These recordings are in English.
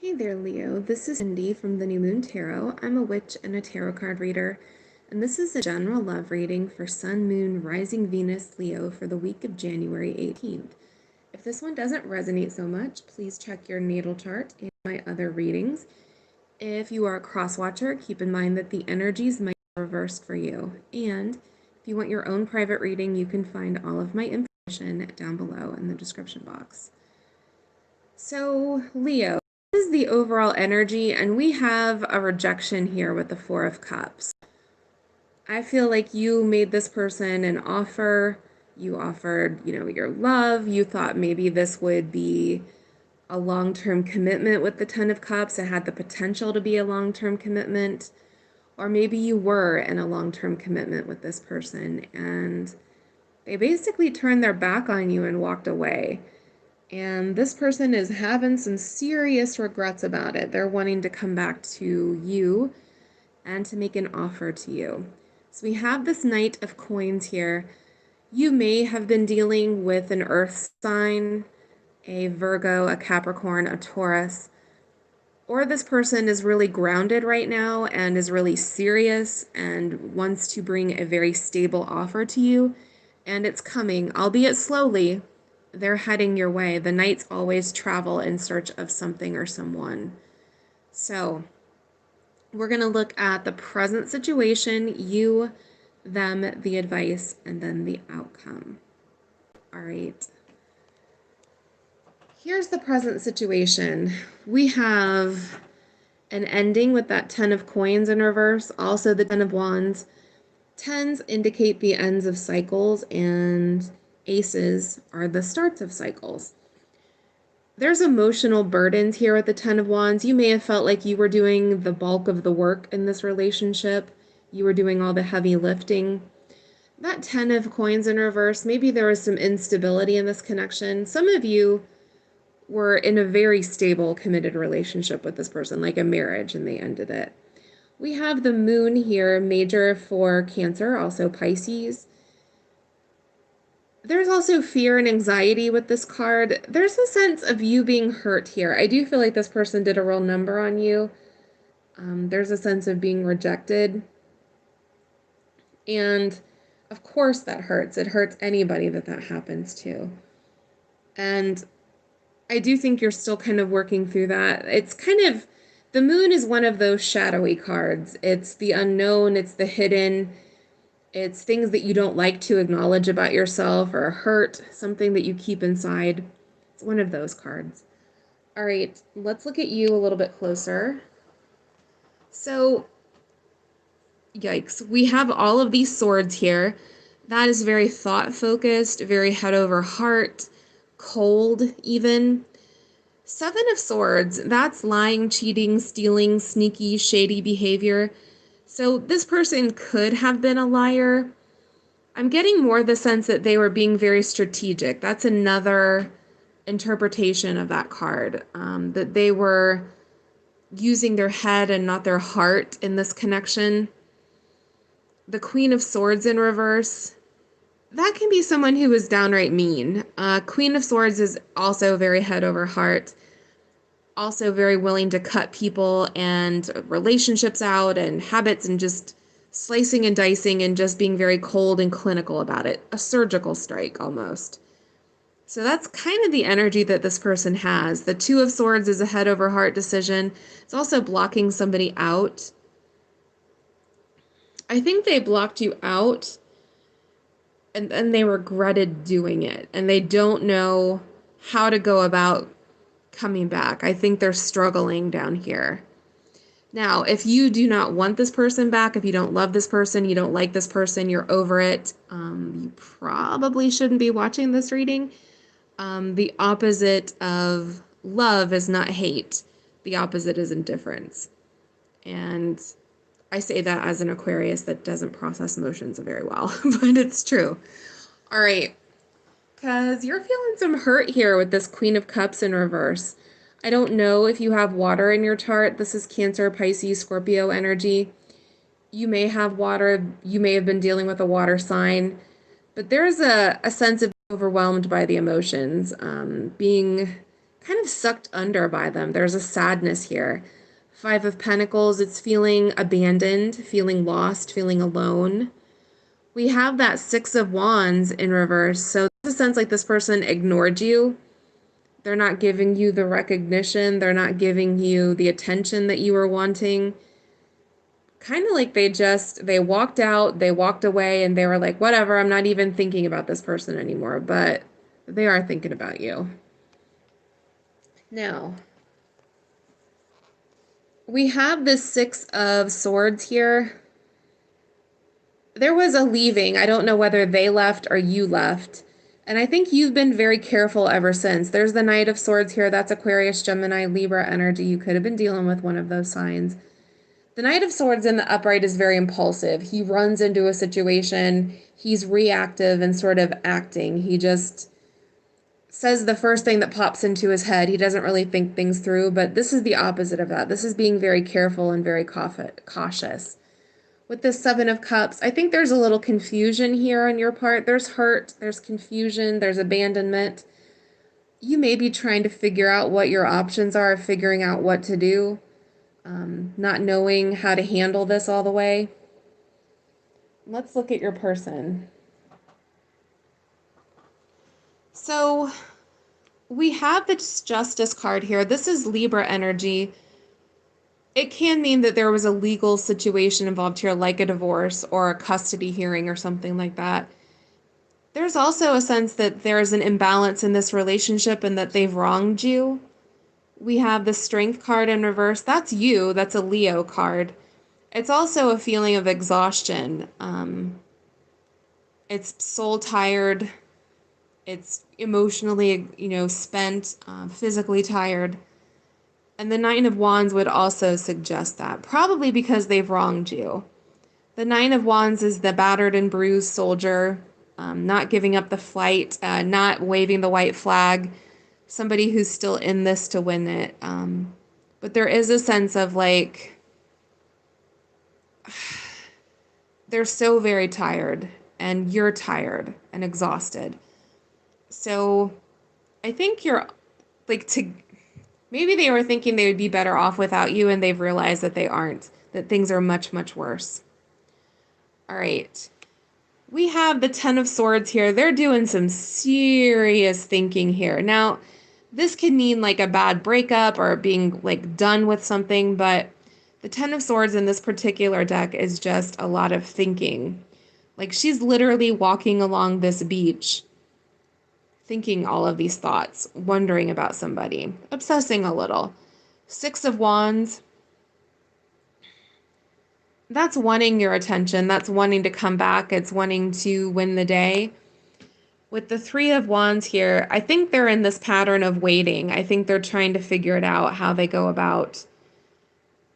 Hey there, Leo. This is Cindy from the New Moon Tarot. I'm a witch and a tarot card reader, and this is a general love reading for Sun, Moon, Rising Venus, Leo for the week of January 18th. If this one doesn't resonate so much, please check your natal chart and my other readings. If you are a cross-watcher, keep in mind that the energies might be reversed for you. And if you want your own private reading, you can find all of my information down below in the description box. So, Leo, this is the overall energy, and we have a rejection here with the Four of Cups. I feel like you made this person an offer. You offered, your love. You thought maybe this would be a long-term commitment with the Ten of Cups. It had the potential to be a long-term commitment. Or maybe you were in a long-term commitment with this person, and they basically turned their back on you and walked away. And this person is having some serious regrets about it. They're wanting to come back to you and to make an offer to you. So we have this Knight of Coins here. You may have been dealing with an earth sign, a Virgo, a Capricorn, a Taurus, or this person is really grounded right now and is really serious and wants to bring a very stable offer to you. And it's coming, albeit slowly. They're heading your way. The Knights always travel in search of something or someone. So we're going to look at the present situation, you, them, the advice, and then the outcome. All right. Here's the present situation. We have an ending with that Ten of Coins in reverse, also the Ten of Wands. Tens indicate the ends of cycles, and aces are the starts of cycles. There's emotional burdens here with the Ten of Wands. You may have felt like you were doing the bulk of the work in this relationship. You were doing all the heavy lifting. That Ten of Coins in reverse, maybe there was some instability in this connection. Some of you were in a very stable, committed relationship with this person, like a marriage, and they ended it. We have the Moon here, major for Cancer, also Pisces. There's also fear and anxiety with this card. There's a sense of you being hurt here. I do feel like this person did a real number on you. There's a sense of being rejected. And of course that hurts. It hurts anybody that happens to. And I do think you're still kind of working through that. It's kind of, the Moon is one of those shadowy cards. It's the unknown, it's the hidden, it's things that you don't like to acknowledge about yourself, or a hurt, something that you keep inside. It's one of those cards. All right, let's look at you a little bit closer. So, yikes, we have all of these swords here. That is very thought-focused, very head over heart, cold even. Seven of Swords, that's lying, cheating, stealing, sneaky, shady behavior. So this person could have been a liar. I'm getting more the sense that they were being very strategic. That's another interpretation of that card, that they were using their head and not their heart in this connection. The Queen of Swords in reverse, that can be someone who is downright mean. Queen of Swords is also very head over heart, also very willing to cut people and relationships out and habits, and just slicing and dicing and just being very cold and clinical about it. A surgical strike almost. So that's kind of the energy that this person has. The Two of Swords is a head over heart decision. It's also blocking somebody out. I think they blocked you out and then they regretted doing it, and they don't know how to go about coming back. I think they're struggling down here. Now, if you do not want this person back, if you don't love this person, you don't like this person, you're over it, you probably shouldn't be watching this reading. The opposite of love is not hate. The opposite is indifference. And I say that as an Aquarius that doesn't process emotions very well, but it's true. All right, because you're feeling some hurt here with this Queen of Cups in reverse. I don't know if you have water in your chart. This is Cancer, Pisces, Scorpio energy. You may have water. You may have been dealing with a water sign, but there's a sense of overwhelmed by the emotions, being kind of sucked under by them. There's a sadness here. Five of Pentacles, it's feeling abandoned, feeling lost, feeling alone. We have that Six of Wands in reverse. So there's a sense like this person ignored you. They're not giving you the recognition. They're not giving you the attention that you were wanting. Kind of like they walked out, they walked away, and they were like, whatever, I'm not even thinking about this person anymore. But they are thinking about you. Now, we have this Six of Swords here. There was a leaving. I don't know whether they left or you left. And I think you've been very careful ever since. There's the Knight of Swords here. That's Aquarius, Gemini, Libra energy. You could have been dealing with one of those signs. The Knight of Swords in the upright is very impulsive. He runs into a situation. He's reactive and sort of acting. He just says the first thing that pops into his head. He doesn't really think things through, but this is the opposite of that. This is being very careful and very cautious. With this Seven of Cups, I think there's a little confusion here on your part. There's hurt, there's confusion, there's abandonment. You may be trying to figure out what your options are, figuring out what to do, not knowing how to handle this all the way. Let's look at your person. So we have this Justice card here. This is Libra energy. It can mean that there was a legal situation involved here, like a divorce or a custody hearing or something like that. There's also a sense that there's an imbalance in this relationship and that they've wronged you. We have the Strength card in reverse. That's you. That's a Leo card. It's also a feeling of exhaustion. It's soul tired. It's emotionally, spent, physically tired. And the Nine of Wands would also suggest that, probably because they've wronged you. The Nine of Wands is the battered and bruised soldier, not giving up the fight, not waving the white flag, somebody who's still in this to win it. But there is a sense of like, they're so very tired, and you're tired and exhausted. So I think you're like maybe they were thinking they would be better off without you, and they've realized that they aren't, that things are much, much worse. All right. We have the Ten of Swords here. They're doing some serious thinking here. Now, this could mean like a bad breakup or being like done with something, but the Ten of Swords in this particular deck is just a lot of thinking. Like she's literally walking along this beach thinking all of these thoughts, wondering about somebody, obsessing a little. Six of Wands, that's wanting your attention. That's wanting to come back. It's wanting to win the day. With the Three of Wands here, I think they're in this pattern of waiting. I think they're trying to figure it out, how they go about,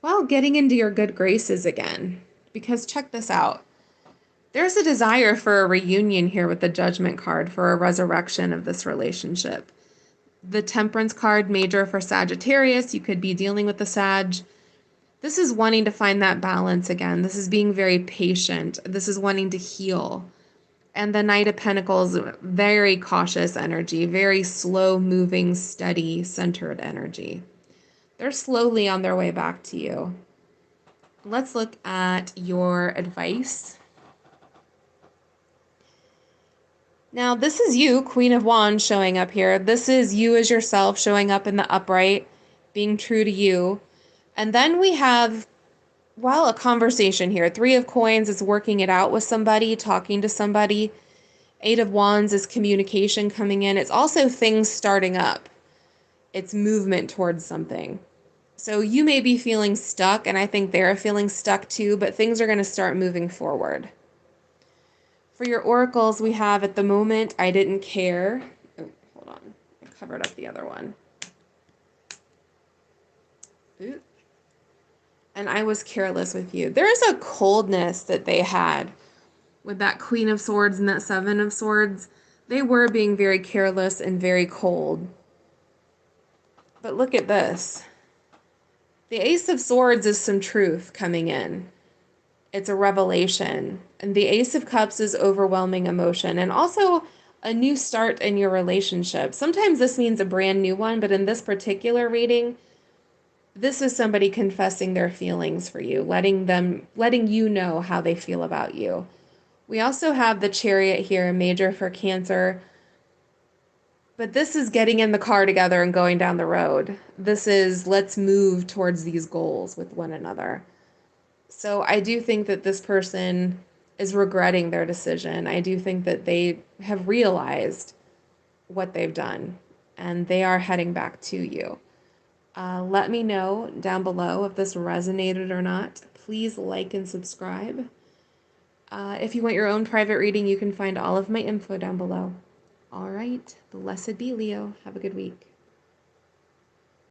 well, getting into your good graces again. Because check this out. There's a desire for a reunion here with the Judgment card, for a resurrection of this relationship. The Temperance card, major for Sagittarius. You could be dealing with the Sag. This is wanting to find that balance again. This is being very patient. This is wanting to heal. And the Knight of Pentacles, very cautious energy, very slow moving, steady, centered energy. They're slowly on their way back to you. Let's look at your advice. Now, this is you, Queen of Wands, showing up here. This is you as yourself showing up in the upright, being true to you. And then we have, well, a conversation here. Three of Coins is working it out with somebody, talking to somebody. Eight of Wands is communication coming in. It's also things starting up. It's movement towards something. So you may be feeling stuck, and I think they're feeling stuck too, but things are going to start moving forward. For your oracles, we have at the moment, I didn't care. Oh, hold on. I covered up the other one. Ooh. And I was careless with you. There is a coldness that they had with that Queen of Swords and that Seven of Swords. They were being very careless and very cold. But look at this. The Ace of Swords is some truth coming in. It's a revelation. And the Ace of Cups is overwhelming emotion. And also a new start in your relationship. Sometimes this means a brand new one, but in this particular reading, this is somebody confessing their feelings for you, letting you know how they feel about you. We also have the Chariot here, major for Cancer, but this is getting in the car together and going down the road. This is let's move towards these goals with one another. So I do think that this person is regretting their decision. I do think that they have realized what they've done and they are heading back to you. Let me know down below if this resonated or not. Please like and subscribe. If you want your own private reading, you can find all of my info down below. All right, blessed be Leo. Have a good week.